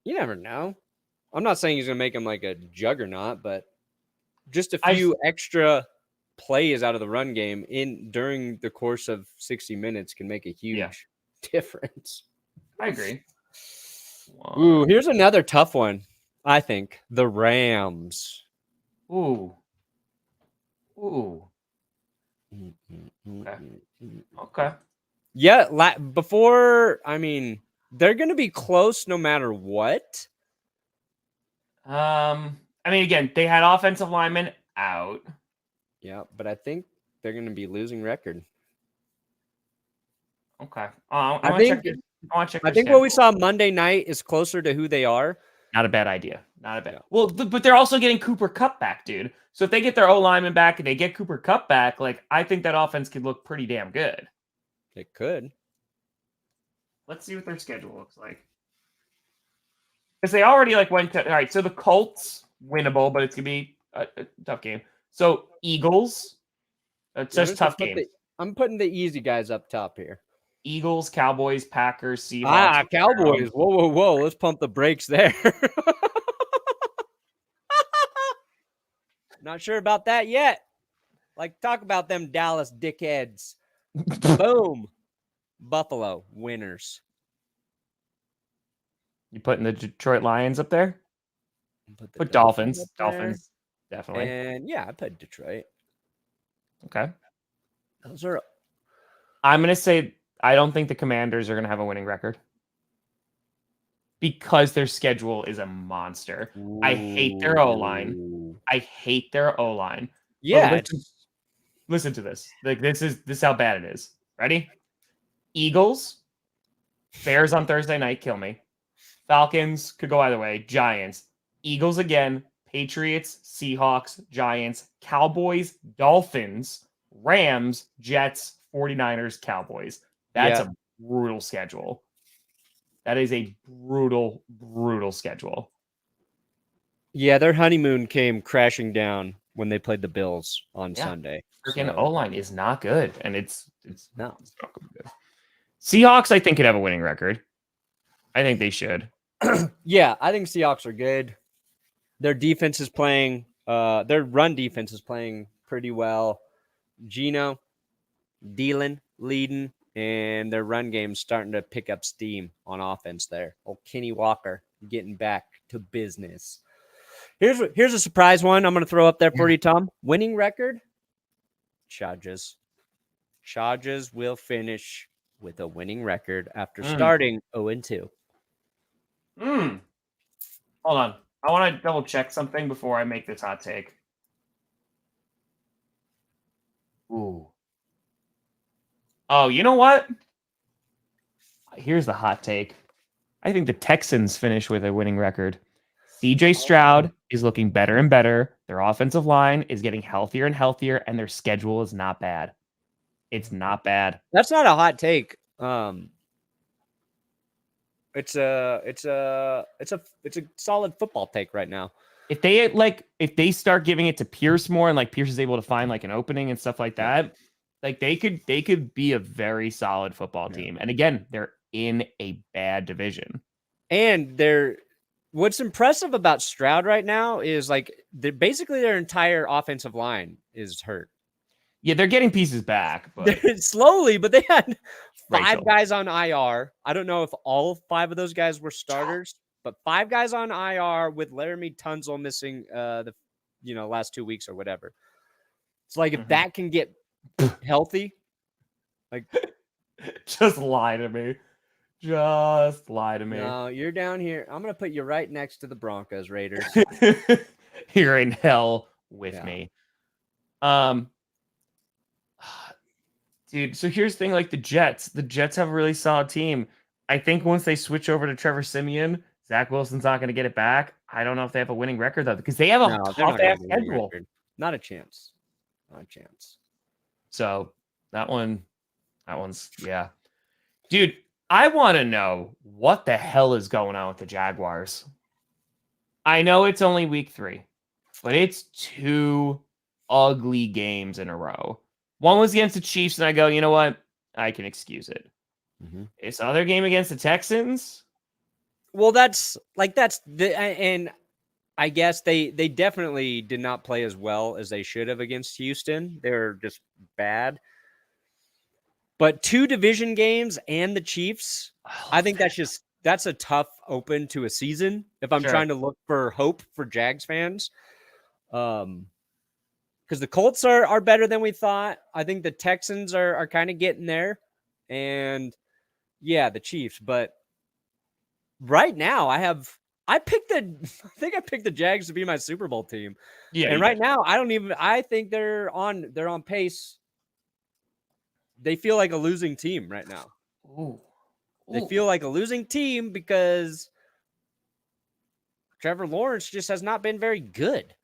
You never know. I'm not saying he's going to make him like a juggernaut, but just a few extra plays out of the run game during the course of 60 minutes can make a huge difference. I agree. Ooh, here's another tough one, I think. The Rams. Ooh. Okay. Yeah, they're going to be close no matter what. Again, they had offensive linemen out. Yeah, but I think they're going to be losing record. Okay. I think what we saw Monday night is closer to who they are. Not a bad idea. Not a bad. Well, but they're also getting Cooper Kupp back, dude. So if they get their O lineman back and they get Cooper Kupp back, I think that offense could look pretty damn good. It could. Let's see what their schedule looks like. Because they already went to. All right, so the Colts winnable, but it's gonna be a tough game. So Eagles, it's just tough game. I'm putting the easy guys up top here. Eagles, Cowboys, Packers, Seahawks. Cowboys. Whoa. Let's pump the brakes there. Not sure about that yet. Talk about them Dallas dickheads. Boom. Buffalo winners. You putting the Detroit Lions up there? Put Dolphins. Dolphins, definitely. And I put Detroit. Okay. Those are. I'm gonna say I don't think the Commanders are gonna have a winning record because their schedule is a monster. Ooh. I hate their O-line. Yeah. Listen to this. This is how bad it is. Ready? Eagles, Bears on Thursday night, kill me. Falcons could go either way. Giants, Eagles again, Patriots, Seahawks, Giants, Cowboys, Dolphins, Rams, Jets, 49ers, Cowboys. That's a brutal schedule. That is a brutal, brutal schedule. Yeah, their honeymoon came crashing down when they played the Bills on Sunday. Freaking O-line is not good, and it's not good. Seahawks, I think, could have a winning record. I think they should. Yeah, I think Seahawks are good. Their defense is playing. Their run defense is playing pretty well. Geno, Thielen, leading, and their run game's starting to pick up steam on offense there. Old Kenny Walker getting back to business. Here's a surprise one I'm going to throw up there for you, Tom. Winning record, Chargers. Chargers will finish with a winning record after starting 0-2. Hold on. I want to double check something before I make this hot take. Ooh. Oh, you know what? Here's the hot take. I think the Texans finish with a winning record. CJ Stroud is looking better and better. Their offensive line is getting healthier and healthier, and their schedule is not bad. It's not bad. That's not a hot take. It's a solid football take right now. If they start giving it to Pierce more, and like Pierce is able to find like an opening and stuff like that, like they could be a very solid football team. And again, they're in a bad division. And what's impressive about Stroud right now is like basically their entire offensive line is hurt. Yeah, they're getting pieces back, but slowly. But they had 5 guys on IR. I don't know if all 5 of those guys were starters, but 5 guys on IR with Laramie Tunsil missing the last 2 weeks or whatever. It's like if that can get healthy, like just lie to me. Just lie to me. No, you're down here. I'm going to put you right next to the Broncos, Raiders. You're in hell with me. Dude, so here's the thing, like the Jets have a really solid team. I think once they switch over to Trevor Siemian, Zach Wilson's not going to get it back. I don't know if they have a winning record, though, because they have a tough-ass schedule. Not a chance. Not a chance. So that one's, yeah. Dude, I want to know what the hell is going on with the Jaguars. I know it's only week 3, but it's 2 ugly games in a row. One was against the Chiefs, and I go, you know what? I can excuse it. This other game against the Texans. Well, and I guess they definitely did not play as well as they should have against Houston. They're just bad. But 2 division games and the Chiefs, I think that's a tough open to a season if I'm trying to look for hope for Jags fans. Because the Colts are better than we thought. I think the Texans are kind of getting there. And the Chiefs. But right now I think I picked the Jags to be my Super Bowl team. Yeah. And right now I think they're on pace. They feel like a losing team right now. Ooh. They feel like a losing team because Trevor Lawrence just has not been very good.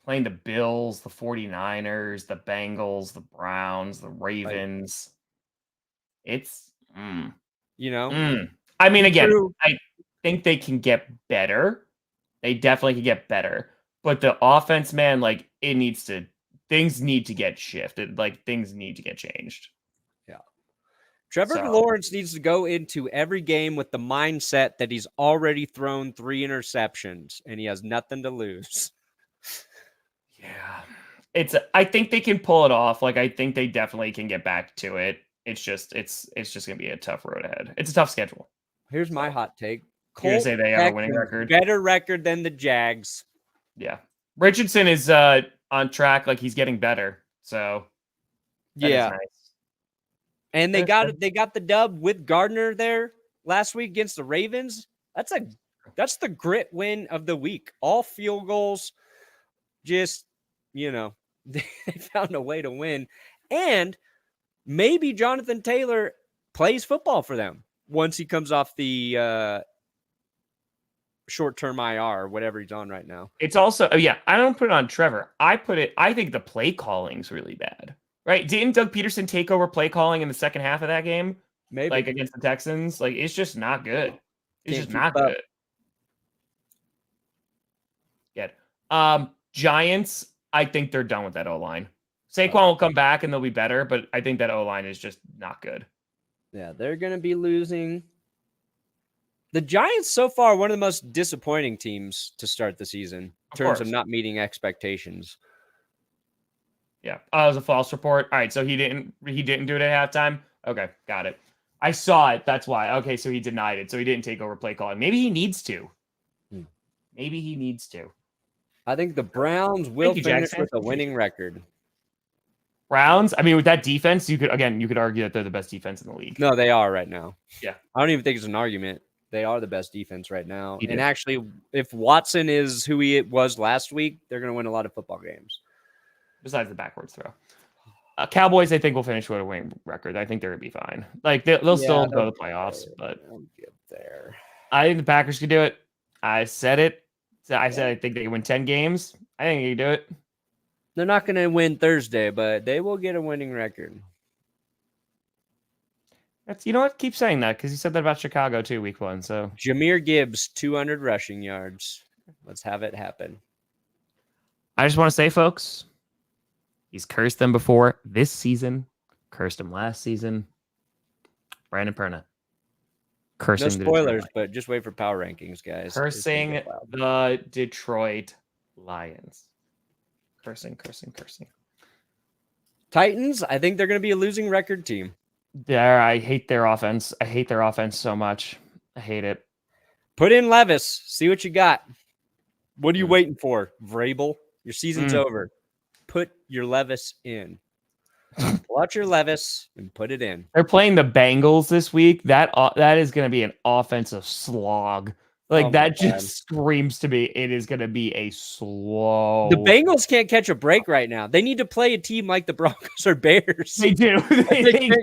Playing the Bills, the 49ers, the Bengals, the Browns, the Ravens. It's, I mean, again, I think they can get better. They definitely can get better. But the offense, man, like things need to get shifted. Like things need to get changed. Yeah. Trevor Lawrence needs to go into every game with the mindset that he's already thrown 3 interceptions and he has nothing to lose. Yeah. I think they can pull it off. Like I think they definitely can get back to it. It's just gonna be a tough road ahead. It's a tough schedule. Here's my hot take. You're gonna say they have a winning record? Better record than the Jags. Yeah. Richardson is on track, like he's getting better. So yeah. Nice. And they got the dub with Gardner there last week against the Ravens. That's the grit win of the week. All field goals. Just, they found a way to win. And maybe Jonathan Taylor plays football for them once he comes off the short-term IR or whatever he's on right now. It's also, I don't put it on Trevor. I think the play calling's really bad. Right? Didn't Doug Peterson take over play calling in the second half of that game? Maybe. Like against the Texans? Like, it's just not good. It's Can't just not up. good. Good. Giants, I think they're done with that O-line. Saquon will come back and they'll be better, but I think that O-line is just not good. Yeah, they're going to be losing. The Giants so far one of the most disappointing teams to start the season in terms of not meeting expectations. Yeah. Oh, it was a false report. All right, so he didn't do it at halftime. Okay, got it. I saw it. That's why. Okay, so he denied it. So he didn't take over play calling. Maybe he needs to. Maybe he needs to. I think the Browns will finish with a winning record. Browns? I mean, with that defense, you could argue that they're the best defense in the league. No, they are right now. Yeah. I don't even think it's an argument. They are the best defense right now. And actually, if Watson is who he was last week, they're going to win a lot of football games. Besides the backwards throw. Cowboys, I think, will finish with a winning record. I think they're going to be fine. Like, they'll still go to the playoffs, but I'll get there. I think the Packers could do it. I said it. I said I think they can win 10 games. I think they can do it. They're not going to win Thursday, but they will get a winning record. You know what? Keep saying that because you said that about Chicago too, week 1. So Jahmyr Gibbs, 200 rushing yards. Let's have it happen. I just want to say, folks, he's cursed them before this season, cursed him last season. Brandon Perna. Cursing no spoilers, but just wait for power rankings, guys. Cursing the Detroit Lions. Cursing. Titans, I think they're going to be a losing record team. I hate their offense. I hate their offense so much. I hate it. Put in Levis. See what you got. What are you waiting for, Vrabel? Your season's over. Put your Levis in. Pull out your Levis and put it in. They're playing the Bengals this week. That is going to be an offensive slog. That just screams to me it is going to be a slow. The Bengals can't catch a break right now. They need to play a team like the Broncos or Bears. They do. they need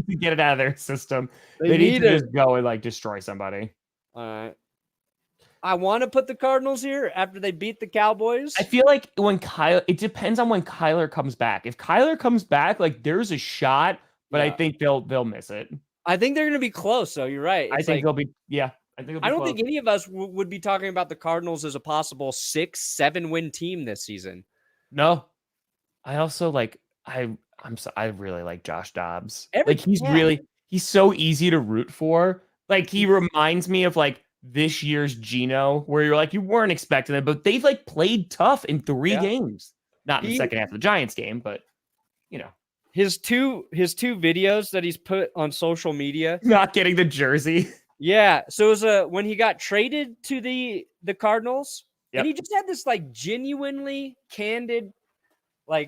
to get it out of their system. They need to just go and destroy somebody. All right. I want to put the Cardinals here after they beat the Cowboys. I feel like it depends on when Kyler comes back. If Kyler comes back, there's a shot, but I think they'll miss it. I think they're going to be close, though. You're right. I think they'll be. Yeah. I don't think any of us would be talking about the Cardinals as a possible 6-7 win team this season. No, I also I really like Josh Dobbs. He's so easy to root for. He reminds me of this year's Geno, where you're you weren't expecting it, but they've played tough in 3 games. Not in the second half of the Giants game, but his two videos that he's put on social media, not getting the jersey. Yeah, so it was when he got traded to the Cardinals, and he just had this genuinely candid, I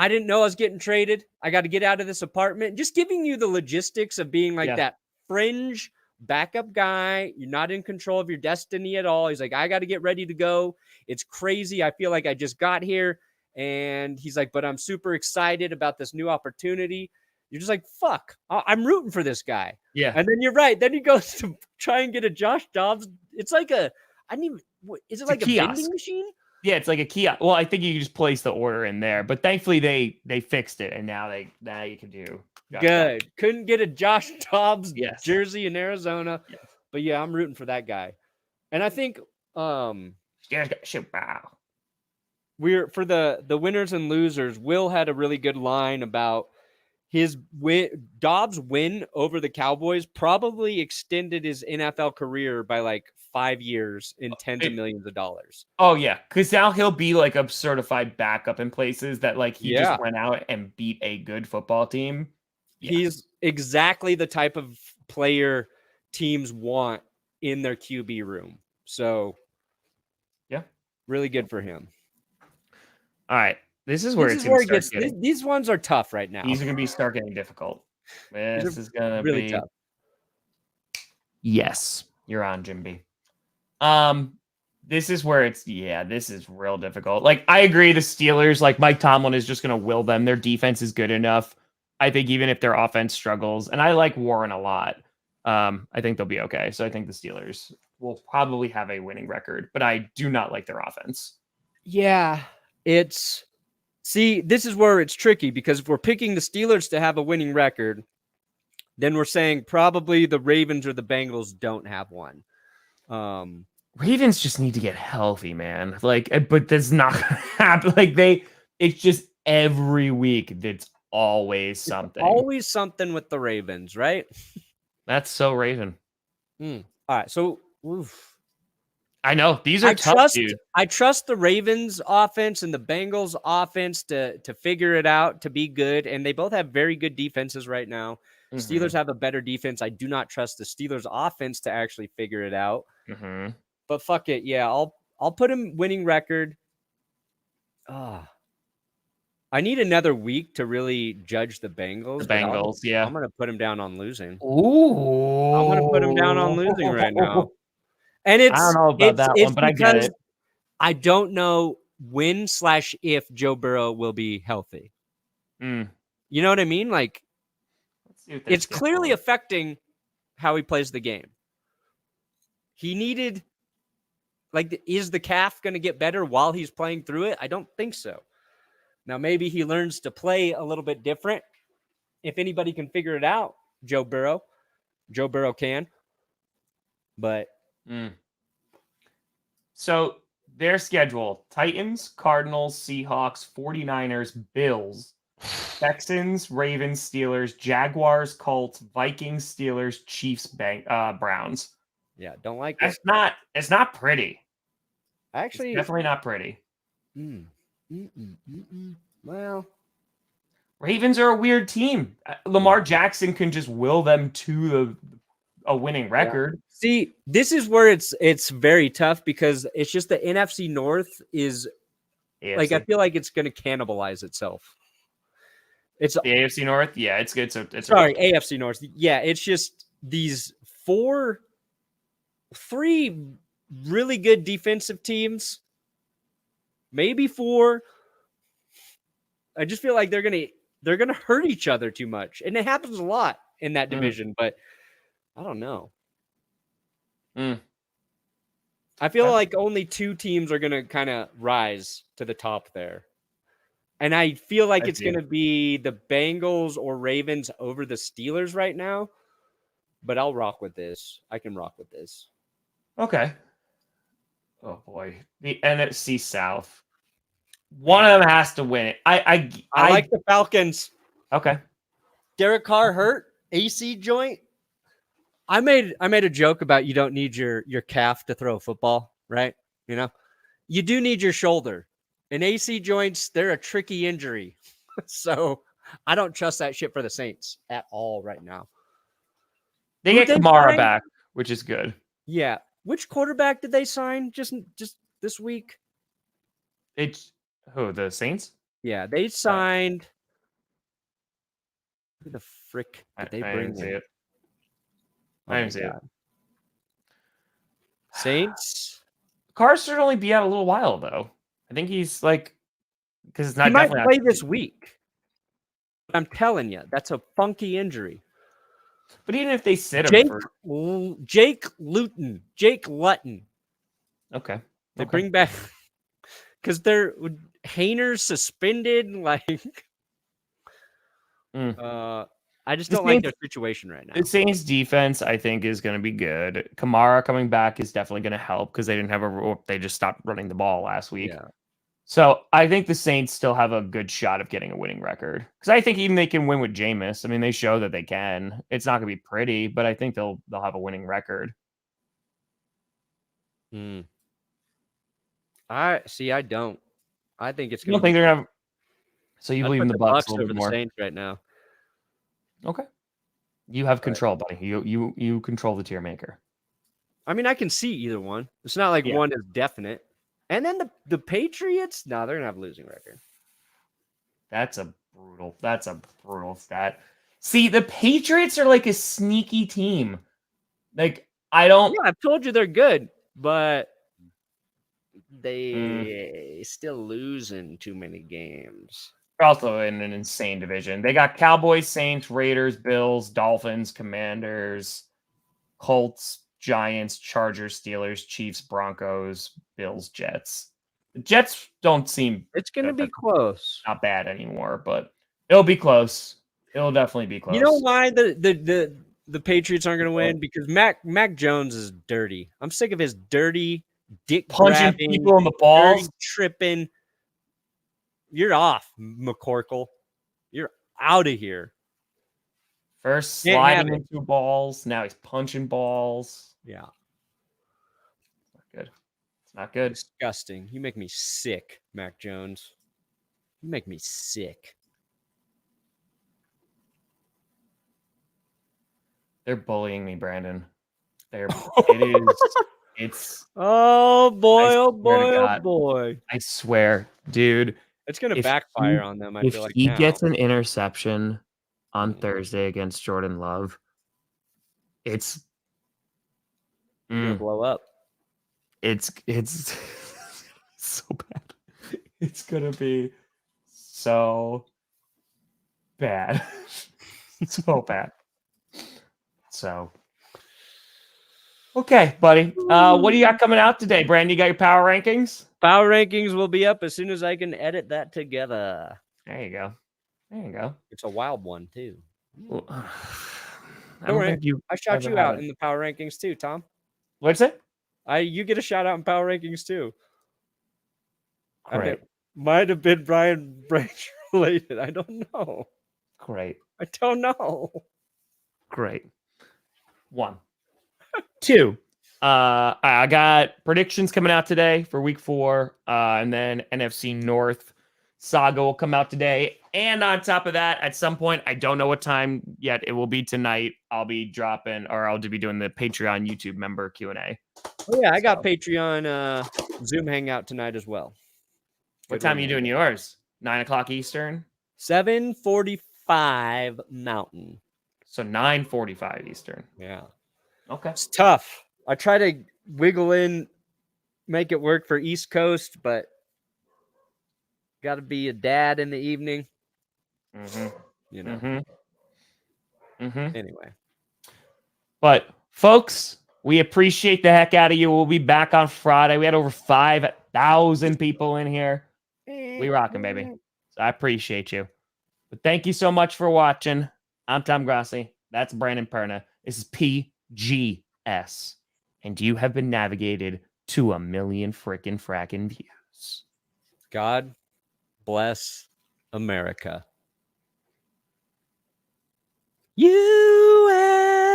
didn't know I was getting traded. I got to get out of this apartment. Just giving you the logistics of being that fringe backup guy. You're not in control of your destiny at all. He's I got to get ready to go. It's crazy. I feel like I just got here, and he's but I'm super excited about this new opportunity. You're just fuck, I'm rooting for this guy. Yeah. And then you're right. Then he goes to try and get a Josh Dobbs. It's is it a vending machine? Yeah, it's like a kiosk. Well, I think you can just place the order in there, but thankfully they fixed it, and now you can do Josh good. Dobbs. Couldn't get a Josh Dobbs jersey in Arizona. Yes. But yeah, I'm rooting for that guy. And I think we're for the winners and losers. Will had a really good line about his Dobbs' win over the Cowboys probably extended his NFL career by 5 years in tens of millions of dollars. Oh yeah, because now he'll be a certified backup in places that he just went out and beat a good football team. Yeah. He's exactly the type of player teams want in their QB room. So yeah, really good for him. All right. This is where it gets. These ones are tough right now. These are going to start getting difficult. This is going to really be tough. Yes, you're on, Jim B. This is where this is real difficult. I agree, the Steelers, Mike Tomlin is just going to will them. Their defense is good enough. I think even if their offense struggles, and I like Warren a lot, I think they'll be okay. So I think the Steelers will probably have a winning record, but I do not like their offense. Yeah, this is where it's tricky, because if we're picking the Steelers to have a winning record, then we're saying probably the Ravens or the Bengals don't have one. Ravens just need to get healthy, man. But that's not gonna happen. It's just every week that's always something. Always something with the Ravens, right? That's so Raven. All right, so I know these are tough, dude. I trust the Ravens offense and the Bengals offense to figure it out, to be good, and they both have very good defenses right now. Mm-hmm. Steelers have a better defense. I do not trust the Steelers offense to actually figure it out. Mm-hmm. But fuck it, yeah, I'll put him winning record. I need another week to really judge the Bengals. The Bengals, yeah. I'm gonna put him down on losing. Ooh, I'm gonna put him down on losing right now. And I don't know about that one, but I get it. I don't know when/if Joe Burrow will be healthy. You know what I mean? Like, it's clearly affecting how he plays the game. He needed, is the calf going to get better while he's playing through it? I don't think so. Now, maybe he learns to play a little bit different. If anybody can figure it out, Joe Burrow can. But so their schedule: Titans, Cardinals, Seahawks, 49ers, Bills, Texans, Ravens, Steelers, Jaguars, Colts, Vikings, Steelers, Chiefs, Browns. Yeah, don't like it. It's not pretty. Actually, it's definitely not pretty. Well, Ravens are a weird team. Lamar Jackson can just will them to a winning record. Yeah. See, this is where it's very tough, because it's just the NFC North is AFC. I feel like it's going to cannibalize itself. It's the AFC North. Yeah, it's good. AFC North. Yeah, it's just these three really good defensive teams, maybe four. I just feel like they're gonna hurt each other too much, and it happens a lot in that division. But I don't know. I feel like only two teams are gonna kind of rise to the top there, and I feel like it's gonna be the Bengals or Ravens over the Steelers right now. But I'll rock with this. I can rock with this. Okay. Oh boy, the NFC South. One of them has to win it. I like the Falcons. Okay. Derek Carr hurt, AC joint. I made a joke about you don't need your calf to throw a football, right? You know, you do need your shoulder. And AC joints, they're a tricky injury. So I don't trust that shit for the Saints at all right now. They get Kamara back, which is good. Yeah. Which quarterback did they sign just this week? It's the Saints? Yeah, they signed. Who the frick did they bring in? I didn't see it. Saints. Carr should only be out a little while though. I think he's because it's not. He might play this week. But I'm telling you, that's a funky injury. But even if they sit him Jake Luton. Okay. They bring back because they're Hayner's suspended. I just don't like their situation right now. The Saints defense, I think, is going to be good. Kamara coming back is definitely going to help because they didn't have they just stopped running the ball last week. Yeah. So I think the Saints still have a good shot of getting a winning record because I think even they can win with Jameis. I mean, they show that they can. It's not going to be pretty, but I think they'll have a winning record. I don't. I think it's going to. Think they're going to. So you believe in the Bucs a little bit more? The Saints right now. Okay. You have control, buddy. You control the tier maker. I mean, I can see either one. It's not like one is definite. And then the Patriots, no, they're gonna have a losing record. That's a brutal stat. See, the Patriots are like a sneaky team. I don't. Yeah, I've told you they're good, but they still losing too many games. They're also in an insane division. They got Cowboys, Saints, Raiders, Bills, Dolphins, Commanders, Colts, Giants, Chargers, Steelers, Chiefs, Broncos, Bills, Jets. The Jets don't seem... It's going to be close. Not bad anymore, but it'll be close. It'll definitely be close. You know why the Patriots aren't going to win? Because Mac Jones is dirty. I'm sick of his dirty, dick punching grabbing, people in the balls, tripping. You're off, McCorkle. You're out of here. First sliding into balls, now he's punching balls. Yeah. It's not good. It's not good. Disgusting. You make me sick, Mac Jones. You make me sick. They're bullying me, Brandon. It's oh boy. I swear, dude. It's gonna backfire on them. I feel like he gets an interception on Thursday against Jordan Love, it's gonna blow up. It's so bad. It's gonna be so bad. So bad. So okay, buddy. What do you got coming out today, Brandon? You got your power rankings? Power rankings will be up as soon as I can edit that together. There you go. There you go. It's a wild one too. Well, Don't worry. I shout you out in the power rankings too, Tom. What's it? You get a shout out in power rankings too. Great. Might have been Brian Branch related. I don't know. Great. I don't know. Great. 1. 2. I got predictions coming out today for week 4. And then NFC North saga will come out today. And on top of that, at some point, I don't know what time yet. It will be tonight. I'll be dropping, or I'll be doing the Patreon YouTube member Q&A. Oh yeah, I got Patreon Zoom hangout tonight as well. What time are you doing yours? 9 o'clock Eastern? 7:45 Mountain. So 9:45 Eastern. Yeah. Okay. It's tough. I try to wiggle in, make it work for East Coast, but got to be a dad in the evening. Mm-hmm. You know. Mm-hmm. Mm-hmm. Anyway. But folks, we appreciate the heck out of you. We'll be back on Friday. We had over 5,000 people in here. We rocking, baby. So I appreciate you. But thank you so much for watching. I'm Tom Grossi. That's Brandon Perna. This is PGS. And you have been navigated to 1 million frickin' frackin' views. God bless America. USA.